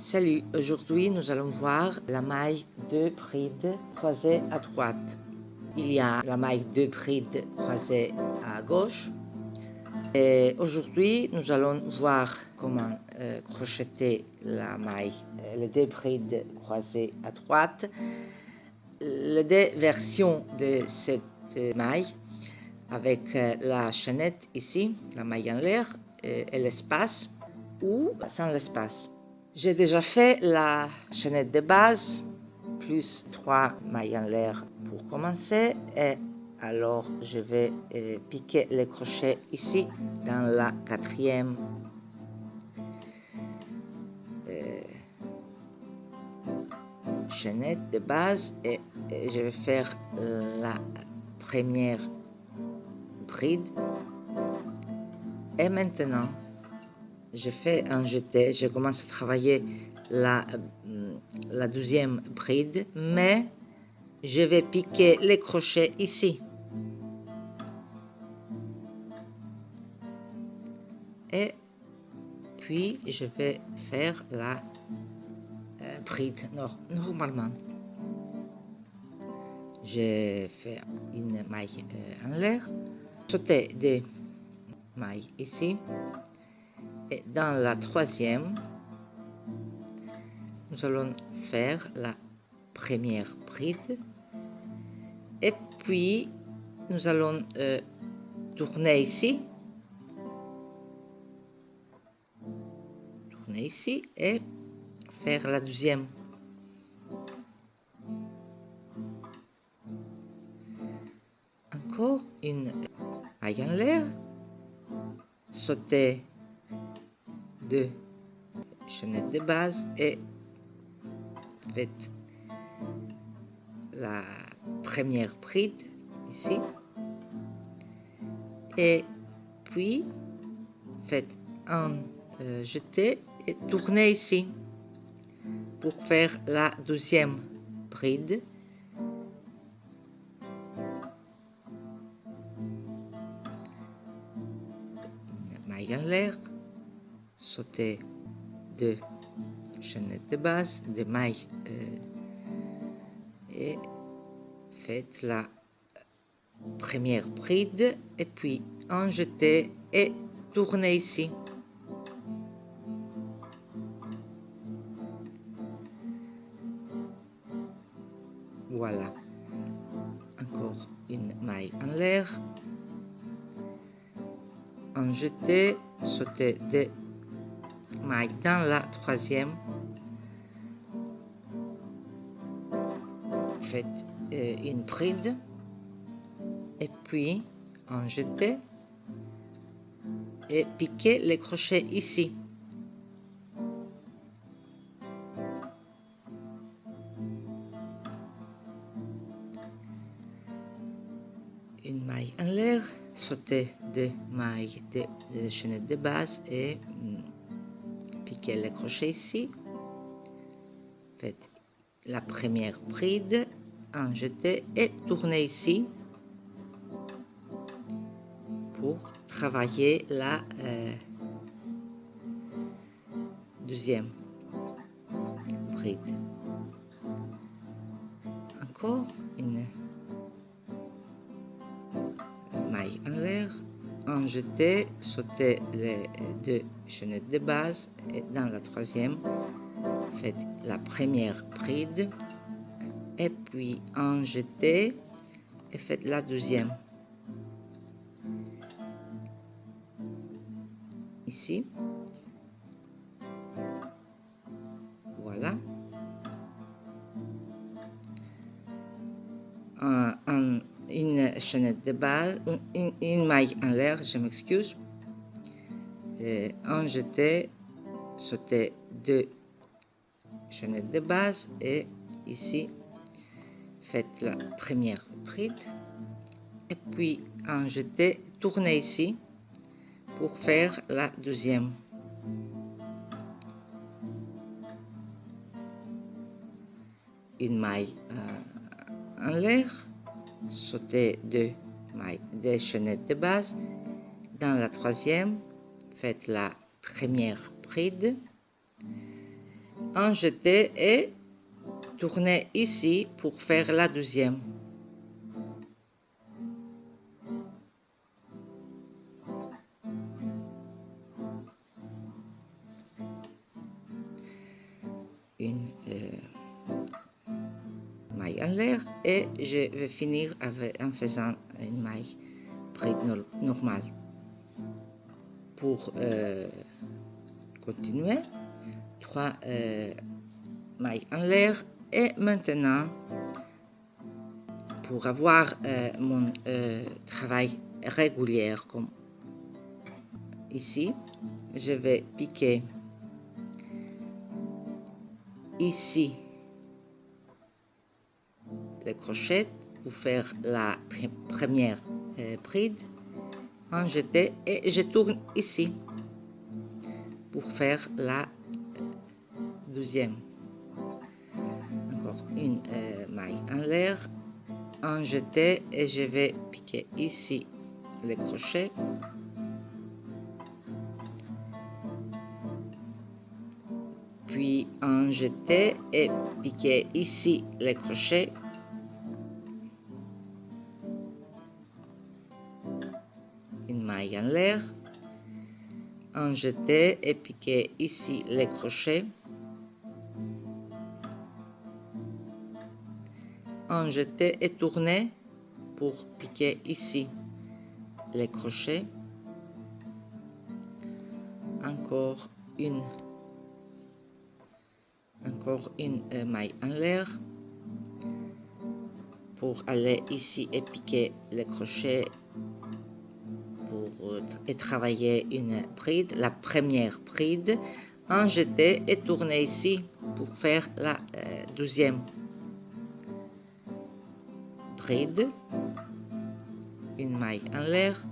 Salut, aujourd'hui nous allons voir la maille de bride croisée à droite. Il y a la maille de bride croisée à gauche. Et aujourd'hui nous allons voir comment crocheter la maille, les deux brides croisées à droite. Les deux versions de cette maille avec la chaînette ici, la maille en l'air et l'espace ou sans l'espace. J'ai déjà fait la chaînette de base, plus 3 mailles en l'air pour commencer. Et alors, je vais piquer les crochets ici, dans la quatrième chaînette de base. Et je vais faire la première bride. Et maintenant, je fais un jeté, je commence à travailler la deuxième bride, mais je vais piquer les crochets ici. Et puis, je vais faire la bride normalement. Je fais une maille en l'air, sauter des mailles ici. Et dans la troisième, nous allons faire la première bride. Et puis, nous allons tourner ici. Tourner ici et faire la deuxième. Encore une maille en l'air. Sauter deux chaînettes de base et faites la première bride ici et puis faites un jeté et tournez ici pour faire la deuxième bride. Une maille en l'air, sautez deux chaînettes de base, deux mailles et faites la première bride et puis un jeté et tournez ici. Voilà. Encore une maille en l'air, un jeté, sautez deux mailles dans la troisième, faites une bride et puis un jeté et piquez les crochets ici. Une maille en l'air, sautez deux mailles de chaînette de base et piquez les crochets ici. Faites la première bride, un jeté et tournez ici pour travailler la deuxième bride. Encore une maille en l'air, un jeté, sautez les deux chaînettes de base et dans la troisième, faites la première bride et puis un jeté et faites la deuxième. Ici. Voilà. Une chaînette de base, une maille en l'air, je m'excuse. Un jeté, sautez deux chaînettes de base et ici, faites la première bride et puis un jeté, tournez ici pour faire la deuxième. Une maille en l'air, sautez deux mailles, des chaînettes de base. Dans la troisième, faites la première bride en jeter et tourner ici pour faire la deuxième. Une maille en l'air et je vais finir en faisant une maille bride normale. Pour continuer, 3 mailles en l'air et maintenant pour avoir mon travail régulier comme ici, je vais piquer ici le crochet pour faire la première bride, en jeter et je tourne ici pour faire la deuxième. Encore une maille en l'air, en jeter et je vais piquer ici le crochet. Puis en jeter et piquer ici le crochet. Une maille en l'air, en jeter et piquer ici les crochets, en jeter et tourner pour piquer ici les crochets, encore une maille en l'air pour aller ici et piquer les crochets et travailler une bride, la première bride, en jeter et tourner ici pour faire la deuxième bride, une maille en l'air,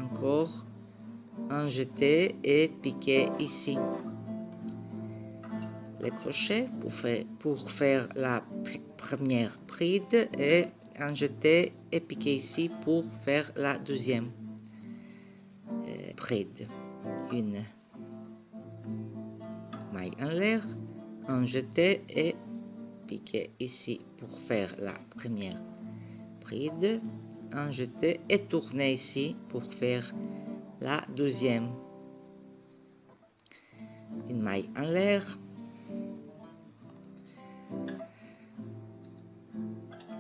encore, en jeter et piquer ici les crochets pour faire la première bride et en jeter et piquer ici pour faire la deuxième bride. Une maille en l'air, en jeter et piquer ici pour faire la première bride, en jeter et tourner ici pour faire la deuxième. Une maille en l'air,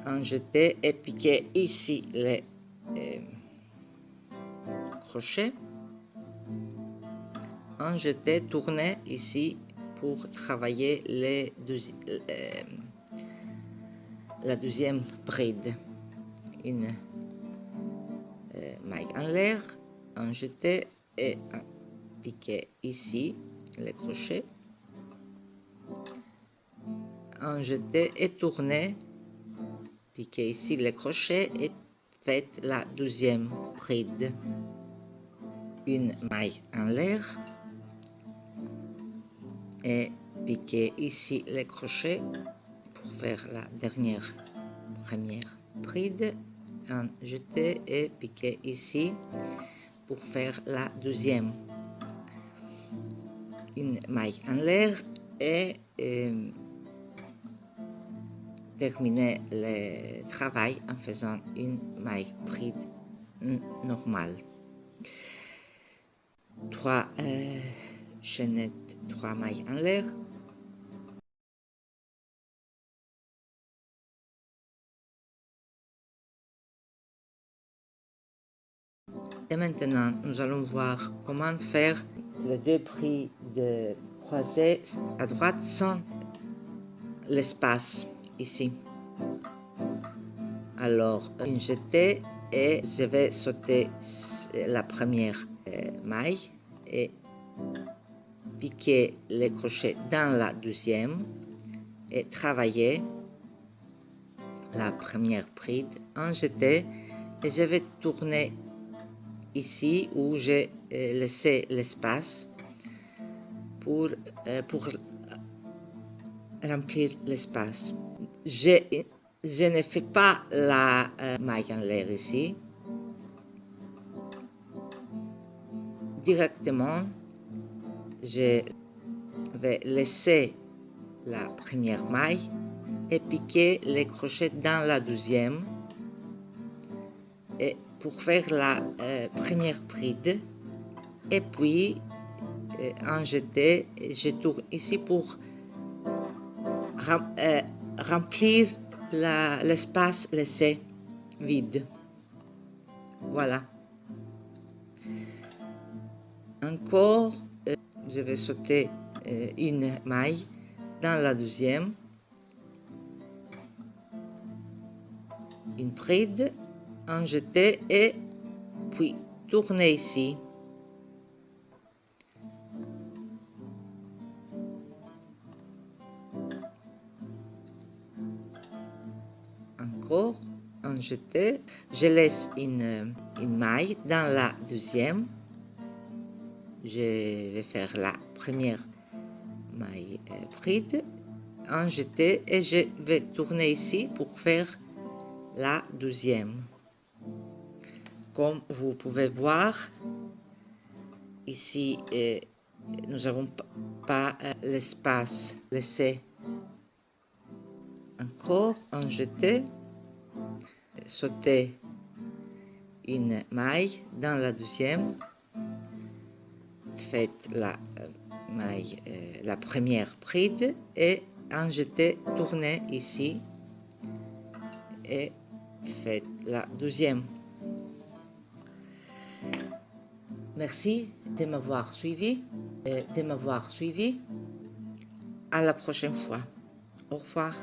en jeter et piquer ici les crochets, en jeter, tourner ici pour travailler la deuxième bride. Une maille en l'air, en jeter et piquer ici les crochets, en jeter et tourner, piquer ici les crochets et faites la deuxième bride. Une maille en l'air et piquer ici les crochets pour faire la première bride, en jeter et piquer ici pour faire la deuxième. Une maille en l'air et terminer le travail en faisant une maille bride normale. 3 chaînettes, 3 mailles en l'air. Et maintenant, nous allons voir comment faire les 2 brides de croisée à droite sans l'espace ici. Alors, une jetée et je vais sauter la première maille et piquer les crochets dans la deuxième et travailler la première bride, en jeter et je vais tourner ici où j'ai laissé l'espace pour remplir l'espace. Je ne fais pas la maille en l'air ici. Directement, je vais laisser la première maille et piquer les crochets dans la deuxième. Et pour faire la première bride, et puis en jeter, je tourne ici pour remplir l'espace laissé vide. Voilà. Encore, je vais sauter une maille dans la deuxième, une bride, en jeter et puis tourner ici. Encore, en jeter, je laisse une maille dans la deuxième. Je vais faire la première maille bride, en jeter et je vais tourner ici pour faire la deuxième. Comme vous pouvez voir, ici nous n'avons pas l'espace laissé. Encore en jeter, sauter une maille dans la deuxième, faites la maille, la première bride et en jeter, tournez ici et faites la deuxième. Merci de m'avoir suivi et de m'avoir suivi. À la prochaine fois. Au revoir.